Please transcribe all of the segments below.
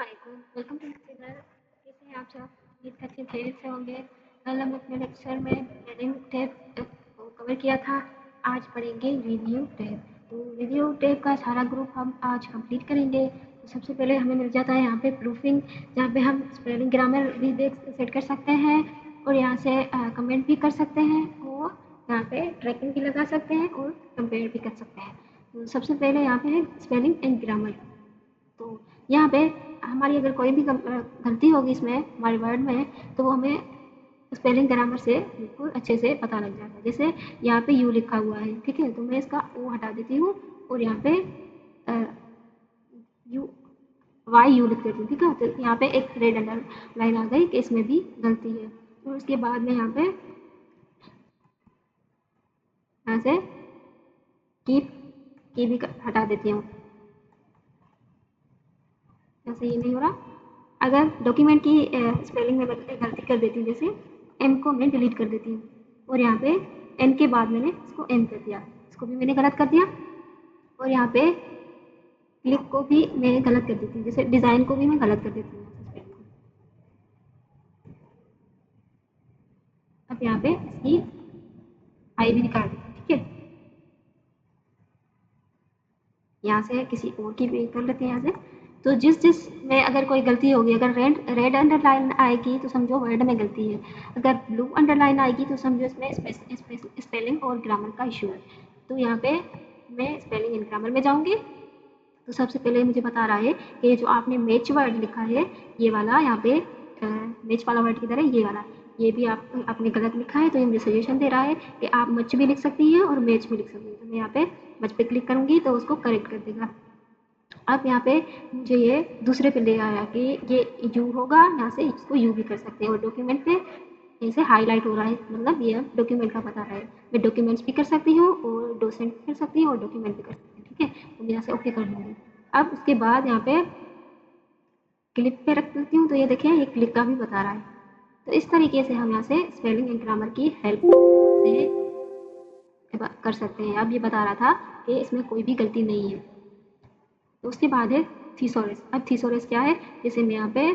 अस्सलामुअलैकुम, welcome to my channel. कैसे हैं आप सब? उम्मीद करते हैं खैरियत से होंगे। कल हमने अपने लेक्चर में रीडिंग टेप को कवर किया था। आज पढ़ेंगे रिव्यू टेप। तो रिव्यू टेप का सारा ग्रुप हम आज कंप्लीट करेंगे। तो सबसे पहले हमें मिल जाता है यहाँ पे प्रूफिंग, जहाँ पे हम स्पेलिंग ग्रामर भी देख सेट कर सकते हैं और यहाँ से कमेंट भी कर सकते हैं और यहाँ पे ट्रैकिंग भी लगा सकते हैं और कंपेयर भी कर सकते हैं। तो सबसे पहले यहाँ पे है स्पेलिंग एंड ग्रामर। तो यहाँ पे हमारी अगर कोई भी गलती होगी इसमें हमारे वर्ड में, तो वो हमें स्पेलिंग ग्रामर से बिल्कुल अच्छे से पता लग जाता है। जैसे यहाँ पे यू लिखा हुआ है, ठीक है, तो मैं इसका ओ हटा देती हूँ और यहाँ पे यू वाई यू लिख देती हूँ, ठीक है। तो यहाँ पे एक रेड अंडर लाइन आ गई कि इसमें भी गलती है। और उसके बाद में यहाँ पे यहाँ से कीप की भी हटा देती हूँ, जैसे ये नहीं हो रहा। अगर डॉक्यूमेंट की स्पेलिंग में गलती कर देती हूँ, जैसे एम को मैं डिलीट कर देती हूँ और यहाँ पे एन के बाद मैंने इसको एम कर दिया, इसको भी मैंने गलत कर दिया। और यहाँ पे क्लिक को भी मैं गलत कर देती हूँ, जैसे डिज़ाइन को भी मैं गलत कर देती हूँ यहाँ से स्पेलिंग को। अब यहाँ पे इसकी आई भी निकाल देती हूँ, ठीक है। यहाँ से किसी और की भी कर लेते हैं यहाँ से। तो जिस में अगर कोई गलती होगी, अगर रेड रेड अंडरलाइन आएगी तो समझो वर्ड में गलती है, अगर ब्लू अंडरलाइन आएगी तो समझो इसमें स्पेलिंग और ग्रामर का इशू है। तो यहाँ पे मैं स्पेलिंग एंड ग्रामर में जाऊँगी। तो सबसे पहले मुझे बता रहा है कि जो आपने मैच वर्ड लिखा है, ये वाला यहाँ पे मैच वाला वर्ड किधर है, ये वाला, ये भी आपने गलत लिखा है। तो ये मुझे सजेशन दे रहा है कि आप मच भी लिख सकती हैं और मैच भी लिख सकती हैं। तो मैं यहाँ पे मच पे क्लिक करूँगी तो उसको करेक्ट कर देगा। अब यहाँ पे मुझे ये दूसरे पे ले आया कि ये यू होगा, यहाँ से इसको यू भी कर सकते हैं और डॉक्यूमेंट पे ऐसे हाईलाइट हो रहा है, मतलब ये अब डॉक्यूमेंट का बता रहा है। मैं डॉक्यूमेंट्स भी कर सकती हूँ और डोसेंट भी कर सकती हूँ और डॉक्यूमेंट भी कर सकती हूँ, ठीक है। तो मैं यहाँ से ओके कर दूँगी। अब उसके बाद यहाँ पे क्लिक पे रख देती हूँ, तो ये देखिए ये क्लिक का भी बता रहा है। तो इस तरीके से हम यहाँ से स्पेलिंग एंड ग्रामर की हेल्प से कर सकते हैं। अब ये बता रहा था कि इसमें कोई भी गलती नहीं है। तो उसके बाद है थीसॉरस। अब थीसॉरस क्या है, जैसे मैं यहाँ पे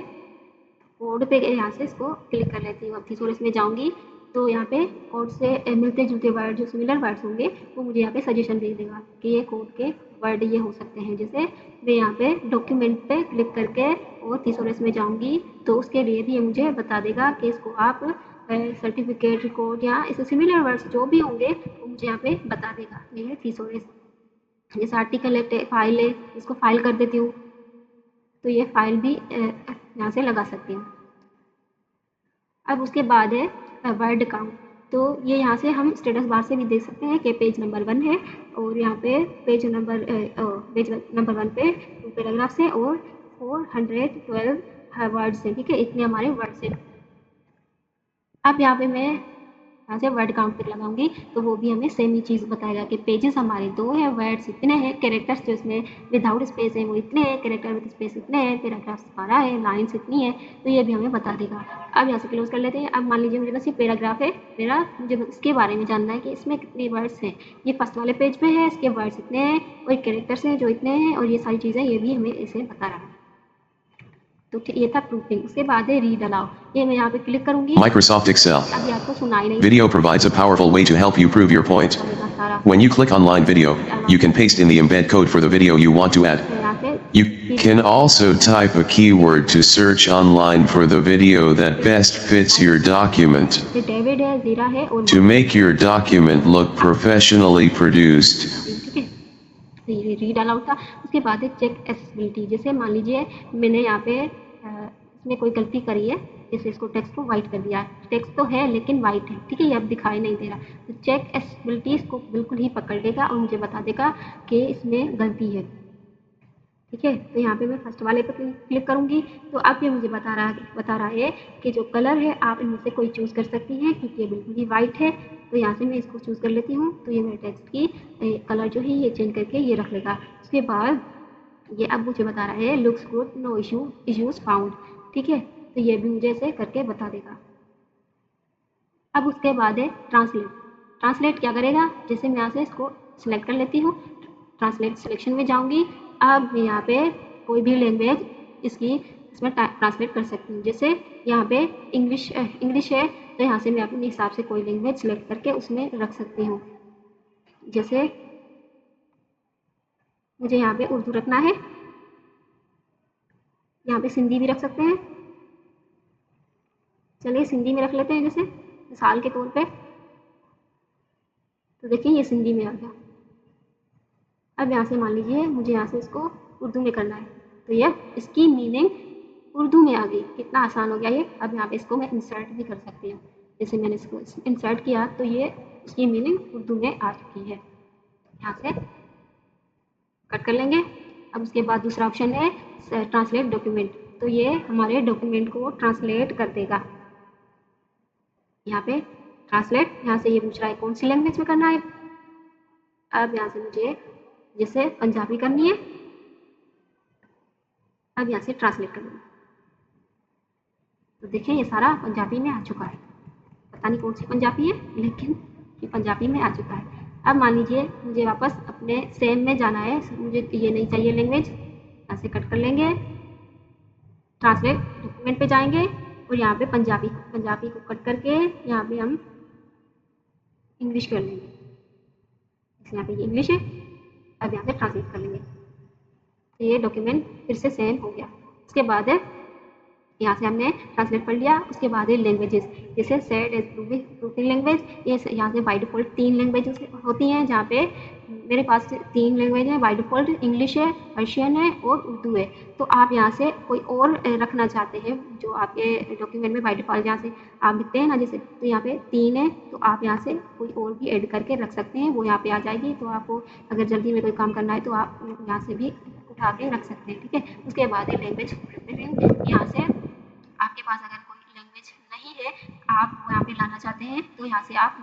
कोड पे यहाँ से इसको क्लिक कर लेती हूँ। अब थीसॉरस में जाऊँगी तो यहाँ पे कोड से मिलते जुलते वर्ड, जो सिमिलर वर्ड्स होंगे, वो मुझे यहाँ पे सजेशन दे देगा कि ये कोड के वर्ड ये हो सकते हैं। जैसे मैं यहाँ पे डॉक्यूमेंट पे क्लिक करके और थीसॉरस में जाऊँगी तो उसके लिए भी ये मुझे बता देगा कि इसको आप सर्टिफिकेट, रिकॉर्ड या इससे सिमिलर वर्ड्स जो भी होंगे वो मुझे यहाँ पे बता देगा। ये है थीसॉरस। जैसे आर्टिकल है, फाइल है, इसको फाइल कर देती हूँ तो ये फाइल भी यहाँ से लगा सकती हूँ। अब उसके बाद है वर्ड काउंट। तो ये यहाँ से हम स्टेटस बार से भी देख सकते हैं कि पेज नंबर 1 है और यहाँ पे पेज नंबर 1 पे 2 पैराग्राफ्स हैं और 412 वर्ड्स हैं, ठीक है, इतने हमारे वर्ड्स हैं। अब यहाँ पे मैं यहाँ से वर्ड काउंट पर लगाऊंगी तो वो भी हमें सेम ही चीज़ बताएगा कि पेजेस हमारे 2 हैं, वर्ड्स इतने हैं, कैरेक्टर्स जो इसमें विदाउट स्पेस है वो इतने हैं, कैरेक्टर विद स्पेस इतने हैं, पैराग्राफ्स 12 है, लाइन्स इतनी है। तो ये भी हमें बता देगा। अब यहाँ से क्लोज कर लेते हैं। अब मान लीजिए मुझे बस ये पैराग्राफ है मेरा, मुझे बस इसके बारे में जानना है कि इसमें कितने वर्ड्स हैं। ये फर्स्ट वाले पेज पे है, इसके वर्ड्स इतने हैं और कैरेक्टर्स हैं जो इतने हैं और ये सारी चीज़ें ये भी हमें इसे बता रहा है। तो ये था प्रूफिंग। उसके बाद है रीड अलाउ। ये मैं यहाँ पे क्लिक करूंगी। Microsoft Excel. अभी आपको सुनाई नहीं Video provides a powerful way to help you prove your point. चलेगा सारा। When you click on line video, you can paste in the embed code for the video you want to add. यहाँ पे You can also type a keyword to search online for the video that best fits your document. ये David है, जीरा है और To make your document look professionally produced. ठीक है। तो ये रीड अलाउड था। उसके बाद है चेक एक्सेसिबिलिटी। जैसे मान लीजिए मैंने यहाँ पे इसमें कोई गलती करी है, जैसे इसको टेक्स्ट को वाइट कर दिया, टेक्स्ट तो है लेकिन वाइट है, ठीक है, ये अब दिखाई नहीं दे रहा। तो चेक एक्सेसिबिलिटी इसको बिल्कुल ही पकड़ लेगा और मुझे बता देगा कि इसमें गलती है, ठीक है। तो यहाँ पे मैं फर्स्ट वाले पे क्लिक करूँगी तो अब ये मुझे बता रहा है कि जो कलर है आप इनमें से कोई चूज़ कर सकती हैं, क्योंकि ये बिल्कुल ही वाइट है। तो यहाँ से मैं इसको चूज़ कर लेती हूँ तो ये मेरे टेक्स्ट की कलर जो है ये चेंज करके ये रख लेगा। उसके बाद ये अब मुझे बता रहा है looks good, no issues found, ठीक है। तो ये भी मुझे ऐसे करके बता देगा। अब उसके बाद है ट्रांसलेट। ट्रांसलेट क्या करेगा, जैसे मैं यहाँ से इसको सिलेक्ट कर लेती हूँ, ट्रांसलेट सिलेक्शन में जाऊँगी। अब मैं यहाँ पे कोई भी लैंग्वेज इसकी इसमें ट्रांसलेट कर सकती हूँ। जैसे यहाँ पे इंग्लिश है, तो यहाँ से मैं अपने हिसाब से कोई लैंग्वेज सेलेक्ट करके उसमें रख सकती हूँ। जैसे मुझे यहाँ पे उर्दू रखना है, यहाँ पे सिंधी भी रख सकते हैं। चलिए सिंधी में रख लेते हैं, जैसे मिसाल के तौर पे। तो देखिए ये सिंधी में आ गया। अब यहाँ से मान लीजिए मुझे यहाँ से इसको उर्दू में करना है, तो ये इसकी मीनिंग उर्दू में आ गई। कितना आसान हो गया ये। अब यहाँ पे इसको मैं इंसर्ट भी कर सकती हूँ। जैसे मैंने इसको इंसर्ट किया तो ये इसकी मीनिंग उर्दू में आ चुकी है। यहाँ से कट कर लेंगे। अब उसके बाद दूसरा ऑप्शन है ट्रांसलेट डॉक्यूमेंट, तो ये हमारे डॉक्यूमेंट को ट्रांसलेट कर देगा। यहाँ पे ट्रांसलेट, यहाँ से ये पूछ रहा है कौन सी लैंग्वेज में करना है। अब यहाँ से मुझे जैसे पंजाबी करनी है, अब यहाँ से ट्रांसलेट कर लूँगी। तो देखिए ये सारा पंजाबी में आ चुका है। पता नहीं कौन सी पंजाबी है, लेकिन ये पंजाबी में आ चुका है। अब मान लीजिए मुझे वापस अपने सेम में जाना है, मुझे ये नहीं चाहिए लैंग्वेज, यहाँ से कट कर लेंगे। ट्रांसलेट डॉक्यूमेंट पे जाएंगे और यहाँ पे पंजाबी को कट करके यहाँ पे हम इंग्लिश कर लेंगे। यहाँ पे ये इंग्लिश है, अब यहाँ से ट्रांसलेट कर लेंगे। तो ये डॉक्यूमेंट फिर से सेम हो गया। उसके बाद है यहाँ से हमने ट्रांसलेट कर लिया। उसके बाद है लैंग्वेजेस, जैसे सेड एज प्रूफिंग लैंग्वेज। ये यहाँ से बाय डिफ़ॉल्ट 3 लैंग्वेजेस होती हैं, जहाँ पे मेरे पास 3 लैंग्वेज है बाय डिफ़ॉल्ट, इंग्लिश है, पर्शियन है और उर्दू है। तो आप यहाँ से कोई और रखना चाहते हैं जो आपके डॉक्यूमेंट में बाय डिफ़ॉल्ट जहाँ से आप लिखते हैं ना, जैसे तो यहाँ पे 3 है, तो आप यहाँ से कोई और भी ऐड करके रख सकते हैं, वो यहाँ पे आ जाएगी। तो आपको अगर जल्दी में कोई काम करना है तो आप यहाँ से भी उठा के रख सकते हैं, ठीक है। उसके बाद है लैंग्वेज प्रिफरिंग। यहाँ से आपके पास अगर कोई लैंग्वेज नहीं है, आप वो यहाँ पे लाना चाहते हैं, तो यहाँ से आप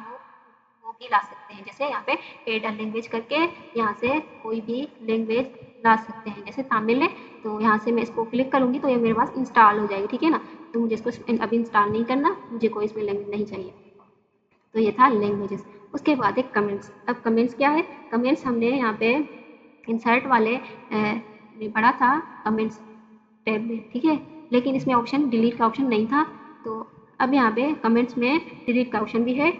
वो भी ला सकते हैं। जैसे यहाँ पे एड अ लैंग्वेज करके यहाँ से कोई भी लैंग्वेज ला सकते हैं। जैसे तमिल है, तो यहाँ से मैं इसको क्लिक करूँगी तो ये मेरे पास इंस्टॉल हो जाएगी, ठीक है ना। तो मुझे इसको अभी इंस्टॉल नहीं करना, मुझे कोई इसमें लैंग्वेज नहीं चाहिए। तो ये था लैंग्वेजेस। उसके बाद एक कमेंट्स। अब कमेंट्स क्या है, कमेंट्स हमने यहाँ पे इंसर्ट वाले में पढ़ा था कमेंट्स टैब में, ठीक है। लेकिन इसमें ऑप्शन डिलीट का ऑप्शन नहीं था, तो अब यहाँ पे कमेंट्स में डिलीट का ऑप्शन भी है,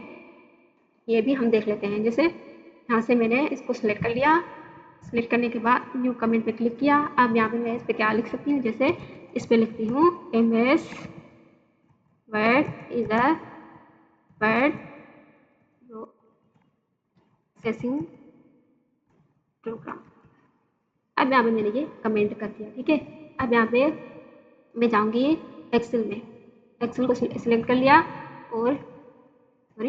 ये भी हम देख लेते हैं। जैसे यहाँ से मैंने इसको सिलेक्ट कर लिया, सिलेक्ट करने के बाद न्यू कमेंट पे क्लिक किया। अब यहाँ पे मैं इस पर क्या लिख सकती हूँ, जैसे इस पर लिखती हूँ MS word is a word processing program. अब यहाँ पे मैंने ये कमेंट कर दिया, ठीक है। अब यहाँ पे मैं जाऊँगी एक्सेल में, एक्सेल को सिलेक्ट कर लिया और सॉरी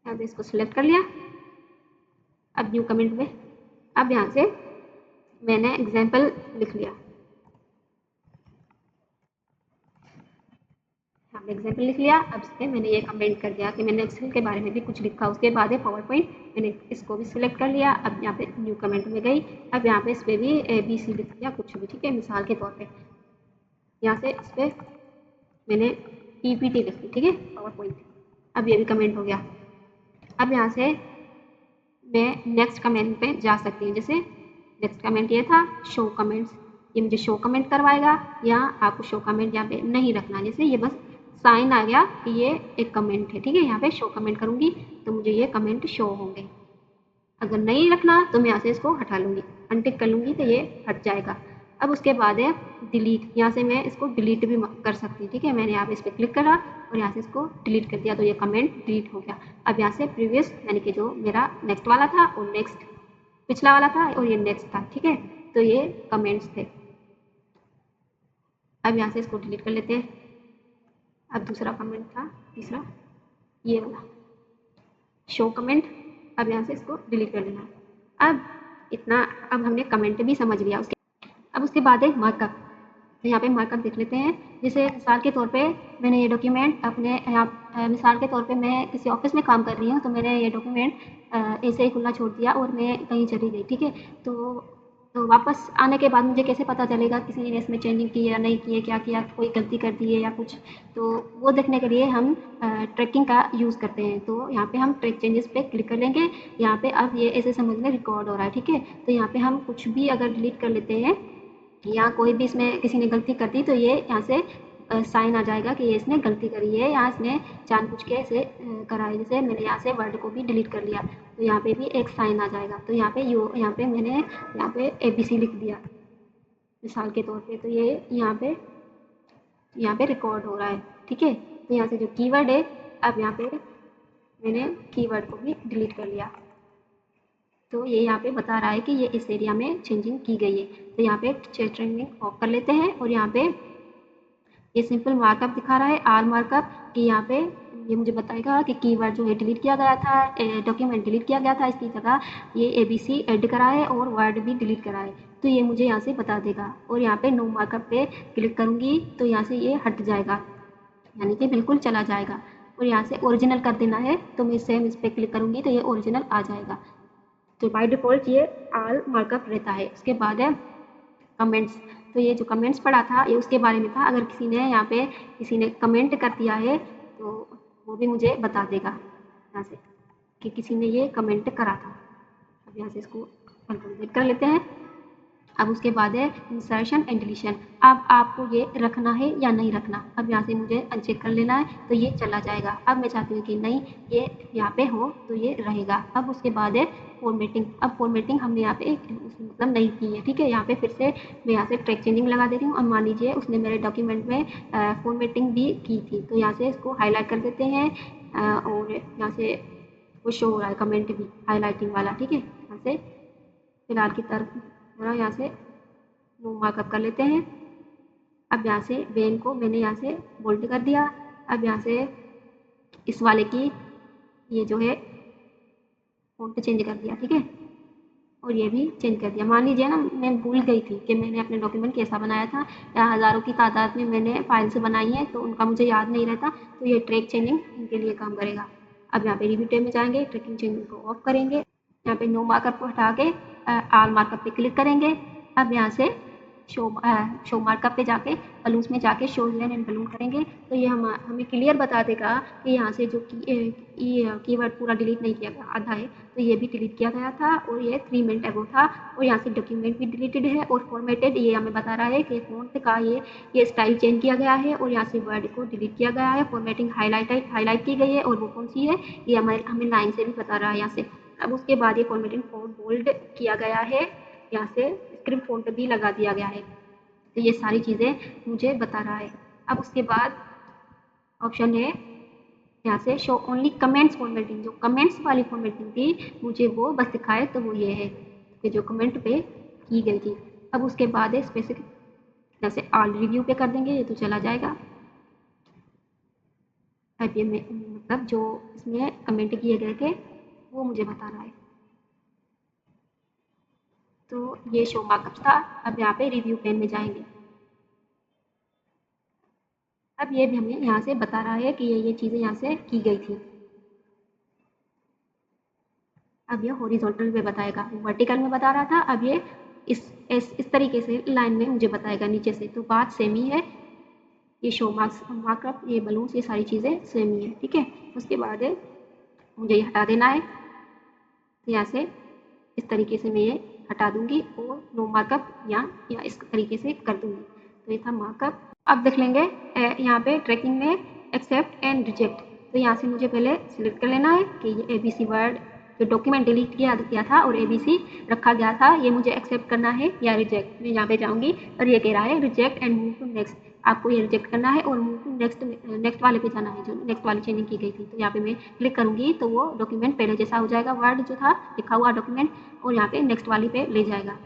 यहाँ पे इसको सिलेक्ट कर लिया। अब न्यू कमेंट में, अब यहाँ से मैंने एग्जाम्पल लिख लिया, यहाँ पे एग्जाम्पल लिख लिया। अब इस मैंने ये कमेंट कर दिया कि मैंने एक्सेल के बारे में भी कुछ लिखा। उसके बाद है पावर पॉइंट, मैंने इसको भी सिलेक्ट कर लिया। अब यहाँ पे न्यू कमेंट में गई, अब यहाँ पे इस पर भी ABC लिख दिया कुछ भी, ठीक है, मिसाल के तौर पे। यहाँ से इस पर मैंने PPT लिख दी, ठीक है, पावर पॉइंट। अब ये भी कमेंट हो गया। अब यहाँ से मैं नेक्स्ट कमेंट पे जा सकती हूँ। जैसे नेक्स्ट कमेंट ये था शो कमेंट्स, ये मुझे शो कमेंट करवाएगा, या आपको शो कमेंट यहाँ पे नहीं रखना। जैसे ये बस साइन आ गया कि ये एक कमेंट है, ठीक है। यहाँ पे शो कमेंट करूँगी तो मुझे ये कमेंट शो होंगे। अगर नहीं रखना तो मैं यहाँ से इसको हटा लूँगी, अनटिक कर लूँगी तो ये हट जाएगा। अब उसके बाद है डिलीट, यहाँ से मैं इसको डिलीट भी कर सकती हूँ, ठीक है। मैंने यहाँ पे इस पर क्लिक करा और यहाँ से इसको डिलीट कर दिया, तो ये कमेंट डिलीट हो गया। अब यहाँ से प्रीवियस यानी कि जो मेरा नेक्स्ट वाला था और नेक्स्ट पिछला वाला था और ये नेक्स्ट था, ठीक है। तो ये कमेंट्स थे। अब यहाँ से इसको डिलीट कर लेते हैं। अब दूसरा कमेंट था, तीसरा ये वाला शो कमेंट। अब यहाँ से इसको डिलीट कर देना है। अब इतना, अब हमने कमेंट भी समझ लिया। अब उसके बाद है मार्कअप, तो यहाँ पे मार्कअप देख लेते हैं। जैसे मिसाल के तौर पे मैंने ये डॉक्यूमेंट अपने यहाँ मिसाल के तौर पे मैं किसी ऑफिस में काम कर रही हूँ, तो मैंने ये डॉक्यूमेंट ऐसे ही खुला छोड़ दिया और मैं कहीं चली गई, ठीक है। तो वापस आने के बाद मुझे कैसे पता चलेगा किसी ने इसमें चेंजिंग की है या नहीं की है, क्या किया, कोई गलती कर दी है या कुछ। तो वो देखने के लिए हम ट्रैकिंग का यूज़ करते हैं। तो यहाँ पे हम ट्रैक चेंजेस पे क्लिक कर लेंगे। यहाँ पे अब ये ऐसे समझ में रिकॉर्ड हो रहा है, ठीक है। तो यहाँ पे हम कुछ भी अगर डिलीट कर लेते हैं यहाँ कोई भी इसमें किसी ने गलती कर दी तो ये यहाँ से साइन आ जाएगा कि ये इसने गलती करी है, यहाँ इसने जानबूझ के ऐसे करा है। जैसे मैंने यहाँ से वर्ड को भी डिलीट कर लिया तो यहाँ पे भी एक साइन आ जाएगा। तो यहाँ पे मैंने यहाँ पे ABC लिख दिया मिसाल के तौर पे, तो ये यहाँ पे रिकॉर्ड हो रहा है, ठीक है। तो यहाँ से जो कीवर्ड है, अब यहाँ पे मैंने कीवर्ड को भी डिलीट कर लिया, तो ये यहाँ पे बता रहा है कि ये इस एरिया में चेंजिंग की गई है। तो यहाँ पे ट्रेंडिंग ऑफ कर लेते हैं और यहाँ पे ये सिंपल मार्कअप दिखा रहा है आर मार्कअप, कि यहाँ पे ये मुझे बताएगा कि कीवर्ड जो है डिलीट किया गया था, डॉक्यूमेंट डिलीट किया गया था, इसकी जगह ये ABC ऐड करा है और वर्ड भी डिलीट करा है, तो ये मुझे यहाँ से बता देगा। और यहाँ पे नो मार्कअप पे क्लिक करूँगी तो यहाँ से ये हट जाएगा, यानी कि बिल्कुल चला जाएगा। और यहाँ से ओरिजिनल कर देना है तो मैं सेम इस पर क्लिक करूँगी तो ये ओरिजिनल आ जाएगा। तो बाय डिफ़ॉल्ट ये ऑल मार्कअप रहता है। उसके बाद है कमेंट्स, तो ये जो कमेंट्स पढ़ा था ये उसके बारे में था। अगर किसी ने यहाँ पे किसी ने कमेंट कर दिया है तो वो भी मुझे बता देगा यहाँ से कि किसी ने ये कमेंट करा था। अब यहाँ से इसको कंट्रोल कर लेते हैं। अब उसके बाद है इंसर्शन एंड डिलीशन। अब आपको ये रखना है या नहीं रखना, अब यहाँ से मुझे अनचेक कर लेना है तो ये चला जाएगा। अब मैं चाहती हूँ कि नहीं, ये यहाँ पे हो तो ये रहेगा। अब उसके बाद है फॉर्मेटिंग। अब फॉर्मेटिंग हमने यहाँ पे मतलब नहीं की है, ठीक है। यहाँ पे फिर से मैं यहाँ से ट्रैक चेंजिंग लगा दे रही हूँ। अब मान लीजिए उसने मेरे डॉक्यूमेंट में फॉर्मेटिंग भी की थी, तो यहाँ से इसको हाईलाइट कर देते हैं और यहाँ से वो शो हो रहा है कमेंट भी हाईलाइटिंग वाला, ठीक है। यहाँ से फिलहाल की तरफ थोड़ा यहाँ से नो मार्कअप कर लेते हैं। अब यहाँ से वेन को मैंने यहाँ से बोल्ड कर दिया। अब यहाँ से इस वाले की ये जो है फ़ॉन्ट चेंज कर दिया, ठीक है। और ये भी चेंज कर दिया। मान लीजिए ना मैं भूल गई थी कि मैंने अपने डॉक्यूमेंट कैसा बनाया था, या हज़ारों की तादाद में मैंने फाइल्स बनाई हैं तो उनका मुझे याद नहीं रहता, तो ये ट्रैक चेंजिंग इनके लिए काम करेगा। अब यहाँ पे रिव्यू टेब में जाएंगे, ट्रैकिंग चेंजिंग को ऑफ करेंगे, यहाँ पे नो मार्कअप को हटा के ऑल मार्कअप पे क्लिक करेंगे। अब यहाँ से शो मार्कअप पे जाके बलून्स में जाके शो ईयर एंड बलून करेंगे तो ये हमें क्लियर बता देगा कि यहाँ से जो कीवर्ड पूरा डिलीट नहीं किया गया, आधा है, तो ये भी डिलीट किया गया था और ये 3 मिनट अगो था। और यहाँ से डॉक्यूमेंट भी डिलीटेड है और फॉर्मेटेड, ये हमें बता रहा है कि फ़ॉन्ट का ये स्टाइल चेंज किया गया है और यहाँ से वर्ड को डिलीट किया गया है। फॉर्मेटिंग हाईलाइट की गई है और वो कौन सी है ये हमें लाइन से भी बता रहा है यहाँ से। अब उसके बाद ये फॉर्मेटिंग फ़ॉन्ट बोल्ड किया गया है, यहाँ से स्क्रिप्ट फ़ॉन्ट भी लगा दिया गया है, तो ये सारी चीज़ें मुझे बता रहा है। अब उसके बाद ऑप्शन है यहाँ से शो ओनली कमेंट्स फॉर्मेटिंग, जो कमेंट्स वाली फॉर्मेटिंग थी मुझे वो बस दिखाए, तो वो ये है कि जो कमेंट पे की गई थी। अब उसके बाद है स्पेसिफिक, जैसे ऑल रिव्यू पे कर देंगे ये तो चला जाएगा। अब ये मतलब जो इसमें कमेंट किए गए थे वो मुझे बता रहा है। तो ये शो मार्कअप था। अब यहाँ पे रिव्यू पेन में जाएंगे। अब ये भी हमें यहाँ से बता रहा है कि ये चीज़ें यहाँ से की गई थी। अब ये हॉरिजॉन्टल में बताएगा, वर्टिकल में बता रहा था, अब ये इस तरीके से लाइन में मुझे बताएगा नीचे से, तो बात सेम ही है। ये शो मार्कअप, ये बलून्स, ये सारी चीज़ें सेम ही है, ठीक है। उसके बाद है मुझे ये हटा देना है, तो यहाँ से इस तरीके से मैं ये हटा दूंगी और नो मार्कअप या इस तरीके से कर दूंगी। तो ये था मार्कअप। अब देख लेंगे यहाँ पे ट्रैकिंग में एक्सेप्ट एंड रिजेक्ट। तो यहाँ से मुझे पहले सिलेक्ट कर लेना है कि ये ABC वर्ड जो डॉक्यूमेंट डिलीट किया था और ABC रखा गया था, ये मुझे एक्सेप्ट करना है या रिजेक्ट। मैं यहाँ पे जाऊँगी और ये कह रहा है reject and move to next. आपको ये रिजेक्ट करना है और मूव टू नेक्स्ट वाले पे जाना है, जो नेक्स्ट वाली चेंजिंग की गई थी। तो यहाँ पे मैं क्लिक करूँगी तो वो डॉक्यूमेंट पहले जैसा हो जाएगा, वर्ड जो था लिखा हुआ डॉक्यूमेंट, और यहाँ पे नेक्स्ट वाली पे ले जाएगा।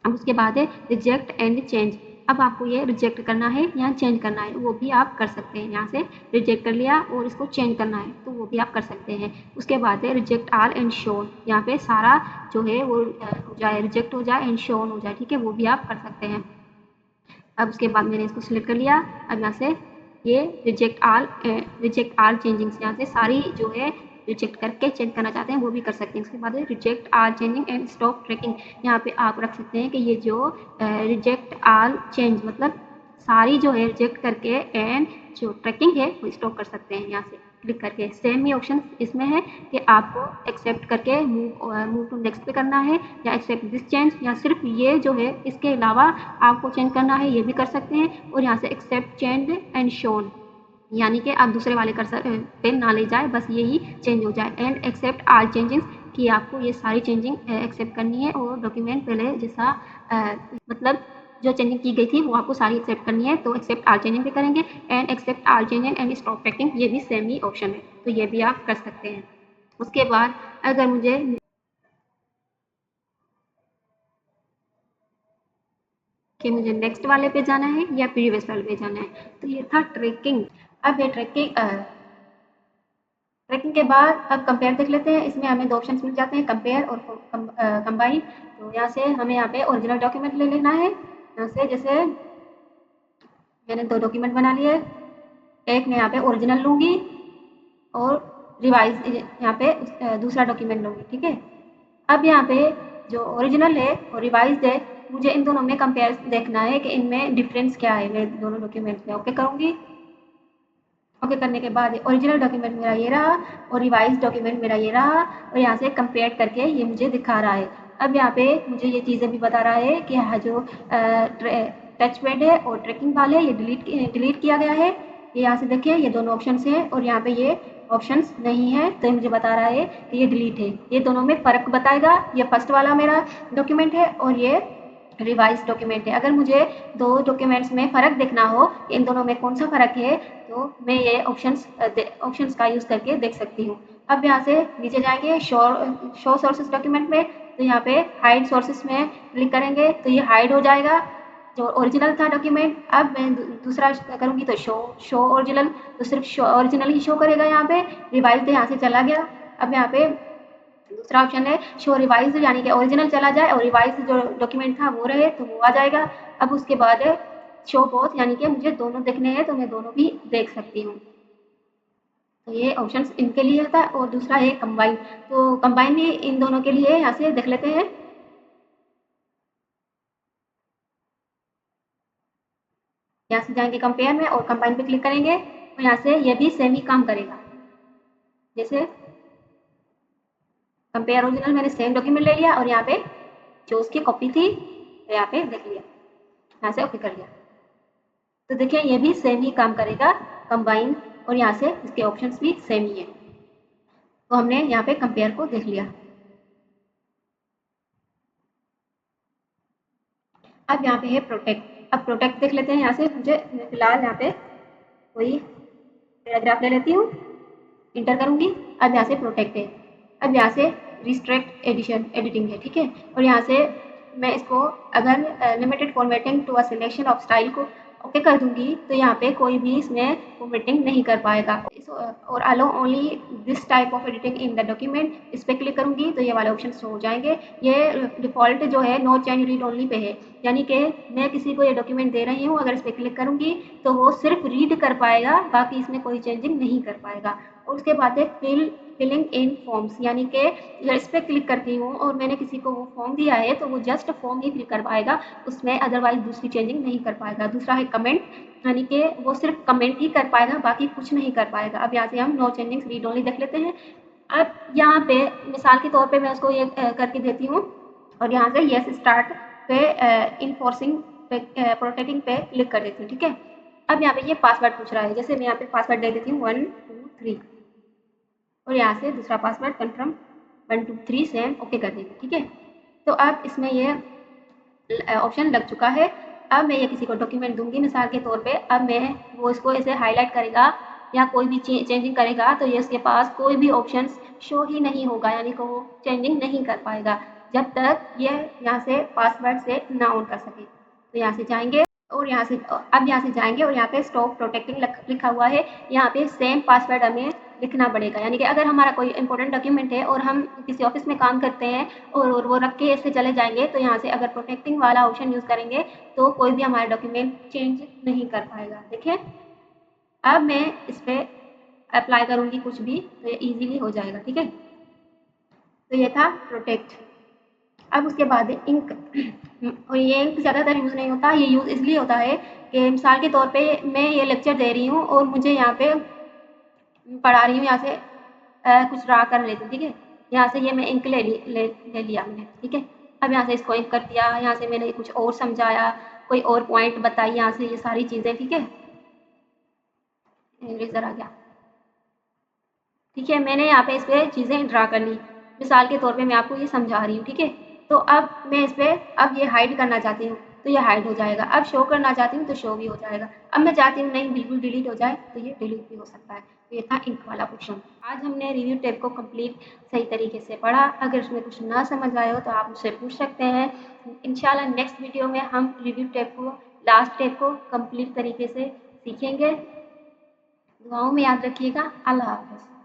अब उसके बाद है रिजेक्ट एंड चेंज। अब आपको ये रिजेक्ट करना है या चेंज करना है वो भी आप कर सकते हैं। यहाँ से रिजेक्ट कर लिया और इसको चेंज करना है तो वो भी आप कर सकते हैं। उसके बाद है रिजेक्ट ऑल एंड शोन, यहाँ पे सारा जो है वो हो जाए, रिजेक्ट हो जाए एंड शोन हो जाए, ठीक है, वो भी आप कर सकते हैं। अब उसके बाद मैंने इसको सिलेक्ट कर लिया। अब यहाँ से ये रिजेक्ट ऑल चेंजिंग्स, यहाँ से सारी जो है रिजेक्ट करके चेंज करना चाहते हैं वो भी कर सकते हैं। उसके बाद reject all changing and stop tracking, यहाँ पे आप रख सकते हैं कि ये जो रिजेक्ट ऑल चेंज मतलब सारी जो है रिजेक्ट करके एंड जो ट्रैकिंग है वो स्टॉप कर सकते हैं। यहाँ से क्लिक करके। सेम ही ऑप्शन इसमें है कि आपको एक्सेप्ट करके मूव टू नेक्स्ट पे करना है, या एक्सेप्ट दिस चेंज, या सिर्फ ये जो है इसके अलावा आपको चेंज करना है, ये भी कर सकते हैं। और यहाँ से एक्सेप्ट चेंज एंड शोन, यानी कि आप दूसरे वाले कर्सर पे ना ले जाए, बस यही चेंज हो जाए। एंड एक्सेप्ट ऑल चेंजेस, कि आपको ये सारी चेंजिंग एक्सेप्ट करनी है और डॉक्यूमेंट पहले जैसा मतलब जो चेंजिंग की गई थी वो आपको सारी एक्सेप्ट करनी है, तो एक्सेप्ट ऑल चेंजिंग पे करेंगे। And accept all changing and stop tracking, ये भी सेम ही ऑप्शन है, तो ये भी आप कर सकते हैं। उसके बाद अगर मुझे कि मुझे नेक्स्ट वाले पे जाना है या प्रीवियस वाले पे जाना है, तो ये था ट्रैकिंग। अब ये ट्रैकिंग के बाद अब कंपेयर देख लेते हैं। इसमें हमें दो ऑप्शंस मिल जाते हैं, कंपेयर और कंबाइन। तो यहाँ से हमें यहाँ पे ओरिजिनल डॉक्यूमेंट ले लेना है। यहाँ से जैसे मैंने दो डॉक्यूमेंट बना लिए, एक मैं यहाँ पे ओरिजिनल लूँगी और रिवाइज यहाँ पे दूसरा डॉक्यूमेंट लूँगी, ठीक है। अब यहाँ पे जो ओरिजिनल है और रिवाइज्ड है, मुझे इन दोनों में कंपेयर देखना है कि इनमें डिफरेंस क्या है। मैं दोनों डॉक्यूमेंट में ओके करूँगी। ओके करने के बाद ओरिजिनल डॉक्यूमेंट मेरा ये रहा और रिवाइज डॉक्यूमेंट मेरा ये रहा, और यहाँ से कंपेयर करके ये मुझे दिखा रहा है। अब यहाँ पे मुझे ये चीज़ें भी बता रहा है कि हाँ, जो टच पैड है और ट्रैकिंग वाले ये डिलीट किया गया है। ये यहाँ से देखिए, ये दोनों ऑप्शंस हैं और यहाँ पे ये ऑप्शंस नहीं है, तो ये मुझे बता रहा है कि ये डिलीट है। ये दोनों में फ़र्क बताएगा। ये फर्स्ट वाला मेरा डॉक्यूमेंट है और ये रिवाइज डॉक्यूमेंट है। अगर मुझे दो डॉक्यूमेंट्स में फ़र्क देखना हो, इन दोनों में कौन सा फ़र्क है, तो मैं ये ऑप्शंस का यूज़ करके देख सकती हूँ। अब यहाँ से नीचे जाएंगे शो सोर्सेज डॉक्यूमेंट में, तो यहाँ पे हाइड सोर्सेज में क्लिक करेंगे तो ये हाइड हो जाएगा जो ओरिजिनल था डॉक्यूमेंट। अब मैं दूसरा करूँगी तो शो ओरिजिनल, तो सिर्फ शो ओरिजिनल ही शो करेगा। यहाँ पे रिवाइज यहाँ से चला गया। अब यहाँ पे दूसरा ऑप्शन है शो रिवाइज, यानी कि ओरिजिनल चला जाए और रिवाइज जो डॉक्यूमेंट था वो रहे, तो वो आ जाएगा। अब उसके बाद है शो बोथ, यानी कि मुझे दोनों देखने हैं तो मैं दोनों भी देख सकती हूँ। तो ये ऑप्शंस इनके लिए था। और दूसरा है कंबाइन, तो कंबाइन भी इन दोनों के लिए, यहाँ से देख लेते हैं। यहाँ से जाएंगे कंपेयर में और कंबाइन पे क्लिक करेंगे, और यहाँ से ये भी सेम ही काम करेगा। जैसे कंपेयर ओरिजिनल, मैंने सेम डॉक्यूमेंट ले लिया और यहाँ पे जो उसकी कॉपी थी तो यहाँ पे देख लिया, यहाँ से ओके कर लिया। तो देखिए ये भी सेम ही काम करेगा कंबाइन, और यहाँ से इसके ऑप्शंस भी सेम ही है। तो हमने यहाँ पे कंपेयर को देख लिया। अब यहाँ पे है प्रोटेक्ट। अब प्रोटेक्ट देख लेते हैं। यहाँ से मुझे फिलहाल यहाँ पे कोई पैराग्राफ ले लेती हूँ, इंटर करूँगी। अब यहाँ से प्रोटेक्ट है। अब यहाँ से रिस्ट्रिक्ट एडिटिंग है, ठीक है। और यहाँ से मैं इसको अगर limited formatting to a selection of style को ओके कर दूंगी, तो यहाँ पे कोई भी इसमें फॉर्मेटिंग नहीं कर पाएगा। और allow only this type of editing in the document, इस पर क्लिक करूंगी तो ये वाले ऑप्शन शो हो जाएंगे। ये डिफॉल्ट जो है no change read only pay है, यानी कि मैं किसी को ये डॉक्यूमेंट दे रही हूँ, अगर इस पर क्लिक करूंगी तो वो सिर्फ रीड कर पाएगा, बाकी इसमें कोई चेंजिंग नहीं कर पाएगा। और उसके बाद है फिलिंग इन फॉर्म्स, यानी कि अगर इस पर क्लिक करती हूँ और मैंने किसी को वो फॉर्म दिया है तो वो जस्ट फॉर्म ही फिल कर पाएगा, उसमें अदरवाइज दूसरी चेंजिंग नहीं कर पाएगा। दूसरा है कमेंट, यानी कि वो सिर्फ कमेंट ही कर पाएगा, बाकी कुछ नहीं कर पाएगा। अब यहाँ से हम नो चेंजिंग रीड ओनली देख लेते हैं। अब यहाँ पे मिसाल के तौर पे मैं उसको ये करके देती हूँ, और यहाँ से यस स्टार्ट पे इनफोर्सिंग पे प्रोटेक्टिंग पे क्लिक कर देती हूँ, ठीक है। अब यहाँ पे ये पासवर्ड पूछ रहा है, जैसे मैं यहाँ पे पासवर्ड दे देती हूँ 1 2 3, और यहाँ से दूसरा पासवर्ड कन्फर्म 1 2 3 से ओके कर देंगे, ठीक है। तो अब इसमें ये ऑप्शन लग चुका है। अब मैं ये किसी को डॉक्यूमेंट दूंगी मिसाल के तौर पे, अब मैं वो इसको ऐसे हाईलाइट करेगा या कोई भी चेंजिंग करेगा तो ये उसके पास कोई भी ऑप्शन शो ही नहीं होगा, यानी कि वो चेंजिंग नहीं कर पाएगा जब तक ये यहाँ से पासवर्ड से ना ऑन कर सके। तो यहाँ से जाएंगे और यहाँ से अब यहाँ से जाएंगे और यहाँ पे स्टॉप प्रोटेक्टिंग लिखा हुआ है, यहाँ पे सेम पासवर्ड हमें लिखना पड़ेगा। यानी कि अगर हमारा कोई इंपॉर्टेंट डॉक्यूमेंट है और हम किसी ऑफिस में काम करते हैं और वो रख के ऐसे चले जाएंगे, तो यहाँ से अगर प्रोटेक्टिंग वाला ऑप्शन यूज़ करेंगे तो कोई भी हमारा डॉक्यूमेंट चेंज नहीं कर पाएगा। देखिए अब मैं इस पर अप्लाई करूँगी कुछ भी तो ये ईजिली हो जाएगा, ठीक है। तो ये था प्रोटेक्ट। अब उसके बाद इंक, और ये इंक ज़्यादातर यूज़ नहीं होता, ये यूज़ इसलिए होता है कि मिसाल के तौर पे मैं ये लेक्चर दे रही हूँ और मुझे यहाँ पे पढ़ा रही हूँ यहाँ से कुछ ड्रा कर लेती हूँ, ठीक है। यहाँ से ये मैं इंक ले लिया मैंने, ठीक है। अब यहाँ से इसको इंक कर दिया, यहाँ से मैंने कुछ और समझाया, कोई और पॉइंट बताई, यहाँ से ये सारी चीज़ें, ठीक है। इरेज़र आ गया, ठीक है। मैंने यहाँ पे इस पे चीज़ें ड्रा कर ली, मिसाल के तौर पे मैं आपको ये समझा रही हूँ, ठीक है। तो अब मैं इस पे अब ये हाइड करना चाहती हूँ तो ये हाइड हो जाएगा, अब शो करना चाहती हूँ तो शो भी हो जाएगा। अब मैं चाहती हूँ नहीं बिल्कुल डिलीट हो जाए तो ये डिलीट भी हो सकता है। तो ये था इंक वाला पोर्शन। आज हमने रिव्यू टेप को कंप्लीट सही तरीके से पढ़ा। अगर इसमें कुछ ना समझ आए हो तो आप मुझसे पूछ सकते हैं। इंशाल्लाह नेक्स्ट वीडियो में हम रिव्यू टेप को, लास्ट टेप को कंप्लीट तरीके से सीखेंगे। दुआओं में याद रखिएगा। अल्लाह हाफ़िज़।